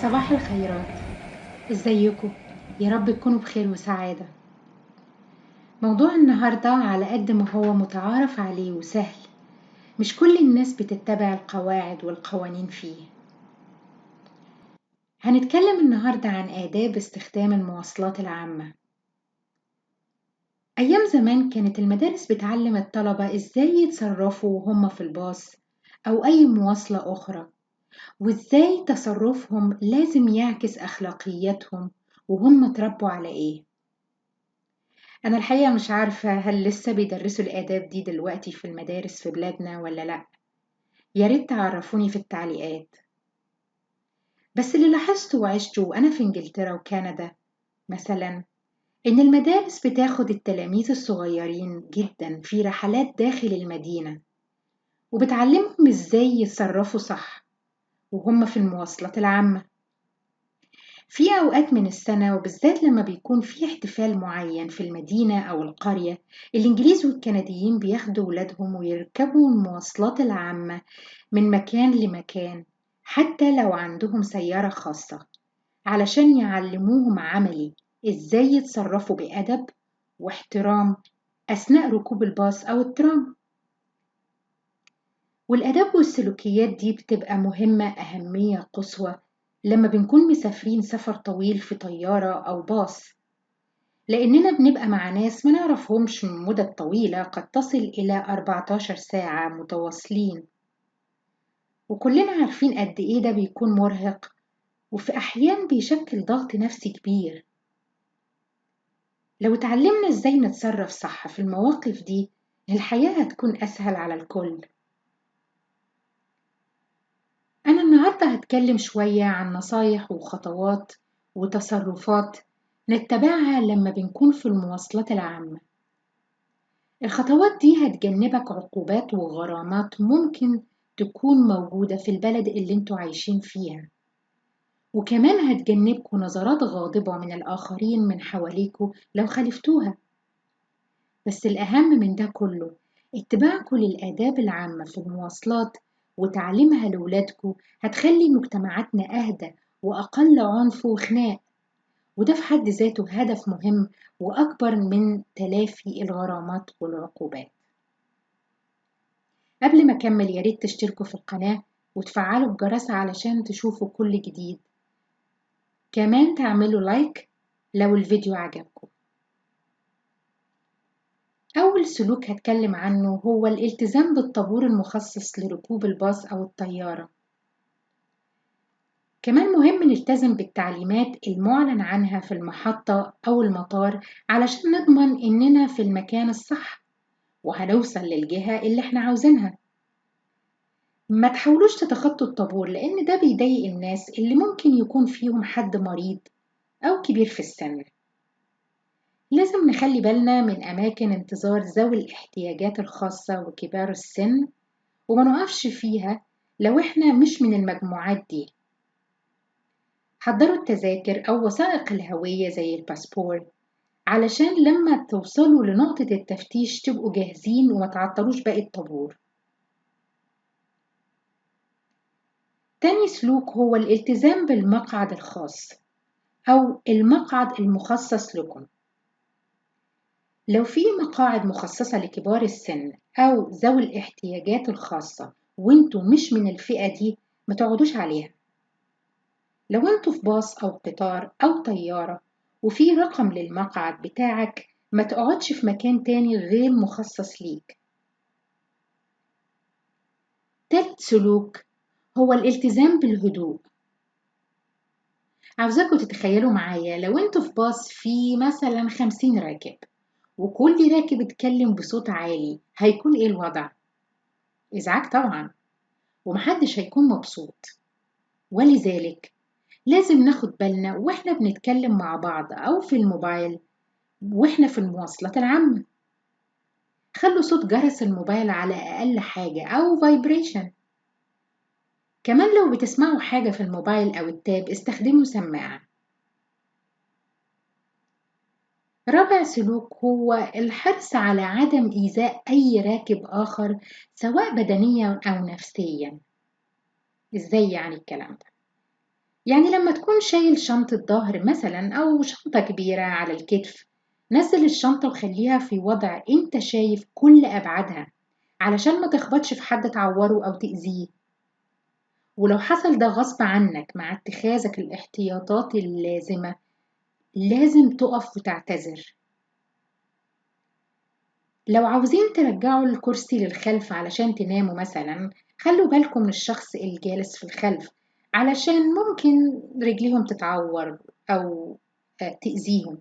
صباح الخيرات. ازيكم؟ يا رب تكونوا بخير وسعادة. موضوع النهاردة على قد ما هو متعارف عليه وسهل، مش كل الناس بتتبع القواعد والقوانين فيه. هنتكلم النهاردة عن آداب استخدام المواصلات العامة. أيام زمان كانت المدارس بتعلم الطلبة إزاي يتصرفوا وهم في الباص أو أي مواصلة أخرى، وإزاي تصرفهم لازم يعكس أخلاقياتهم وهم اتربوا على إيه. أنا الحقيقة مش عارفة هل لسه بيدرسوا الآداب دي دلوقتي في المدارس في بلادنا ولا لأ. يا ريت تعرفوني في التعليقات. بس اللي لاحظته وعشته وأنا في إنجلترا وكندا مثلا، إن المدارس بتاخد التلاميذ الصغيرين جدا في رحلات داخل المدينة، وبتعلمهم إزاي يتصرفوا صح وهم في المواصلات العامة. في أوقات من السنة وبالذات لما بيكون في احتفال معين في المدينة أو القرية، الإنجليز والكنديين بياخدوا ولادهم ويركبوا المواصلات العامة من مكان لمكان، حتى لو عندهم سيارة خاصة، علشان يعلموهم عملي إزاي يتصرفوا بأدب واحترام أثناء ركوب الباص أو الترام. والآداب والسلوكيات دي بتبقى مهمة أهمية قصوى لما بنكون مسافرين سفر طويل في طيارة أو باص، لأننا بنبقى مع ناس ما نعرفهمش من مدة طويلة قد تصل إلى 14 ساعة متواصلين، وكلنا عارفين قد إيه ده بيكون مرهق، وفي أحيان بيشكل ضغط نفسي كبير. لو اتعلمنا إزاي نتصرف صح في المواقف دي، الحياة هتكون أسهل على الكل. أنا النهاردة هتكلم شوية عن نصايح وخطوات وتصرفات نتبعها لما بنكون في المواصلات العامة. الخطوات دي هتجنبك عقوبات وغرامات ممكن تكون موجودة في البلد اللي انتوا عايشين فيها، وكمان هتجنبكوا نظرات غاضبة من الآخرين من حواليكوا لو خالفتوها. بس الأهم من ده كله، اتباعكم للآداب العامة في المواصلات وتعليمها لولادكم هتخلي مجتمعاتنا أهدى وأقل عنف وخناق، وده في حد ذاته هدف مهم وأكبر من تلافي الغرامات والعقوبات. قبل ما أكمل ياريت تشتركوا في القناة وتفعلوا الجرس علشان تشوفوا كل جديد، كمان تعملوا لايك لو الفيديو عجبكم. أول سلوك هتكلم عنه هو الالتزام بالطابور المخصص لركوب الباص أو الطيارة. كمان مهم نلتزم بالتعليمات المعلن عنها في المحطة أو المطار علشان نضمن إننا في المكان الصح وهنوصل للجهة اللي احنا عاوزينها. ما تحاولوش تتخطوا الطابور، لأن ده بيضايق الناس اللي ممكن يكون فيهم حد مريض أو كبير في السن. لازم نخلي بالنا من أماكن انتظار ذوي الاحتياجات الخاصة وكبار السن، وما نقفش فيها لو احنا مش من المجموعات دي. حضروا التذاكر أو وثائق الهوية زي الباسبور علشان لما توصلوا لنقطة التفتيش تبقوا جاهزين وما تعطلوش باقي الطابور. تاني سلوك هو الالتزام بالمقعد الخاص أو المقعد المخصص لكم. لو في مقاعد مخصصة لكبار السن أو ذوي الاحتياجات الخاصة وانتوا مش من الفئة دي، ما تقعدوش عليها. لو انتوا في باص أو قطار أو طيارة وفي رقم للمقعد بتاعك، ما تقعدش في مكان تاني غير مخصص ليك. تالت سلوك هو الالتزام بالهدوء. عاوزاكم تتخيلوا معايا لو انتوا في باص فيه مثلا 50 راكب، وكل راكب اتكلم بصوت عالي، هيكون ايه الوضع؟ ازعاج طبعا، ومحدش هيكون مبسوط. ولذلك لازم ناخد بالنا واحنا بنتكلم مع بعض أو في الموبايل واحنا في المواصلات العامة. خلوا صوت جرس الموبايل على أقل حاجة أو فايبريشن. كمان لو بتسمعوا حاجة في الموبايل أو التاب استخدموا سماعة. رابع سلوك هو الحرص على عدم إيذاء أي راكب آخر سواء بدنيا أو نفسيا. إزاي يعني الكلام ده؟ يعني لما تكون شايل شنطة ظهر مثلا أو شنطة كبيرة على الكتف، نزل الشنطة وخليها في وضع انت شايف كل أبعادها علشان ما تخبطش في حد تعوره أو تأذيه. ولو حصل ده غصب عنك مع اتخاذك الاحتياطات اللازمة، لازم تقف وتعتذر. لو عاوزين ترجعوا الكرسي للخلف علشان تناموا مثلا، خلوا بالكم من الشخص الجالس في الخلف علشان ممكن رجليهم تتعور أو تأذيهم.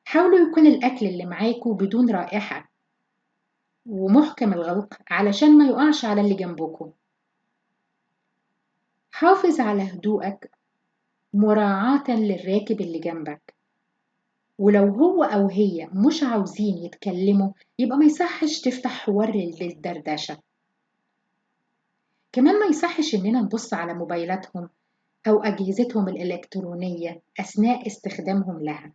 حاولوا يكون الأكل اللي معاكوا بدون رائحة ومحكم الغلق علشان ما يقعش على اللي جنبكم. حافظ على هدوءك مراعاة للراكب اللي جنبك، ولو هو أو هي مش عاوزين يتكلموا يبقى ما يصحش تفتح حوار للدردشة. كمان ما يصحش إننا نبص على موبايلاتهم أو أجهزتهم الإلكترونية أثناء استخدامهم لها.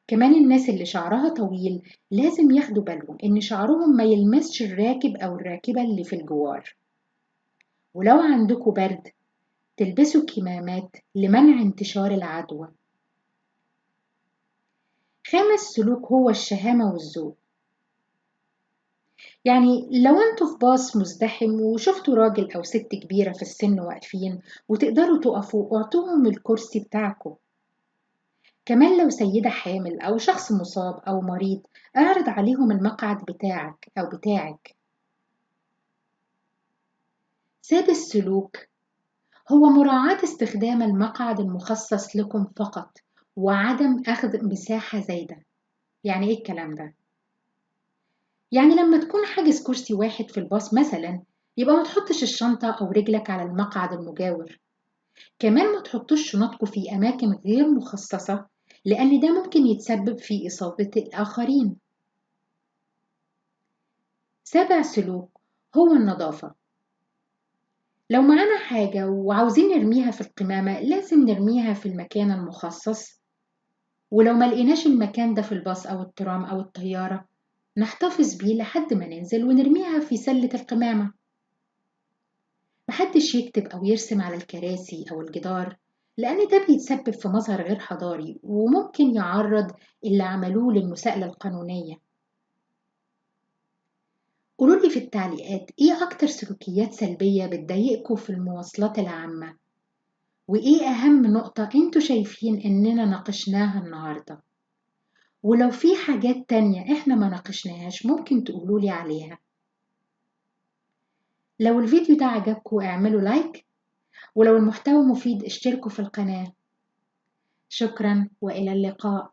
كمان الناس اللي شعرها طويل لازم ياخدوا بالهم إن شعرهم ما يلمسش الراكب أو الراكبة اللي في الجوار. ولو عندكوا برد، تلبسوا كمامات لمنع انتشار العدوى. خامس سلوك هو الشهامة والذوق. يعني لو انتوا في باص مزدحم وشفتوا راجل أو ست كبيرة في السن واقفين وتقدروا تقفوا، اعطوهم الكرسي بتاعكم. كمان لو سيدة حامل أو شخص مصاب أو مريض، اعرض عليهم المقعد بتاعك أو بتاعك. سادس سلوك هو مراعاة استخدام المقعد المخصص لكم فقط وعدم أخذ مساحة زايدة. يعني إيه الكلام ده؟ يعني لما تكون حاجز كرسي واحد في الباص مثلا، يبقى ما تحطش الشنطة أو رجلك على المقعد المجاور. كمان ما تحطوش شنطكم في أماكن غير مخصصة، لأن ده ممكن يتسبب في إصابة الآخرين. سابع سلوك هو النظافة. لو معانا حاجة وعاوزين نرميها في القمامة، لازم نرميها في المكان المخصص. ولو ما لقيناش المكان ده في الباص أو الترام أو الطيارة، نحتفظ بيه لحد ما ننزل ونرميها في سلة القمامة. محدش يكتب أو يرسم على الكراسي أو الجدار، لأن ده بيتسبب في مظهر غير حضاري وممكن يعرض اللي عملوه للمساءلة القانونية. قولولي في التعليقات إيه أكتر سلوكيات سلبية بتضايقكوا في المواصلات العامة، وإيه أهم نقطة أنتوا شايفين إننا ناقشناها النهاردة. ولو في حاجات تانية إحنا ما ناقشناهاش ممكن تقولولي عليها. لو الفيديو ده عجبكوا اعملوا لايك، ولو المحتوى مفيد اشتركوا في القناة. شكرا وإلى اللقاء.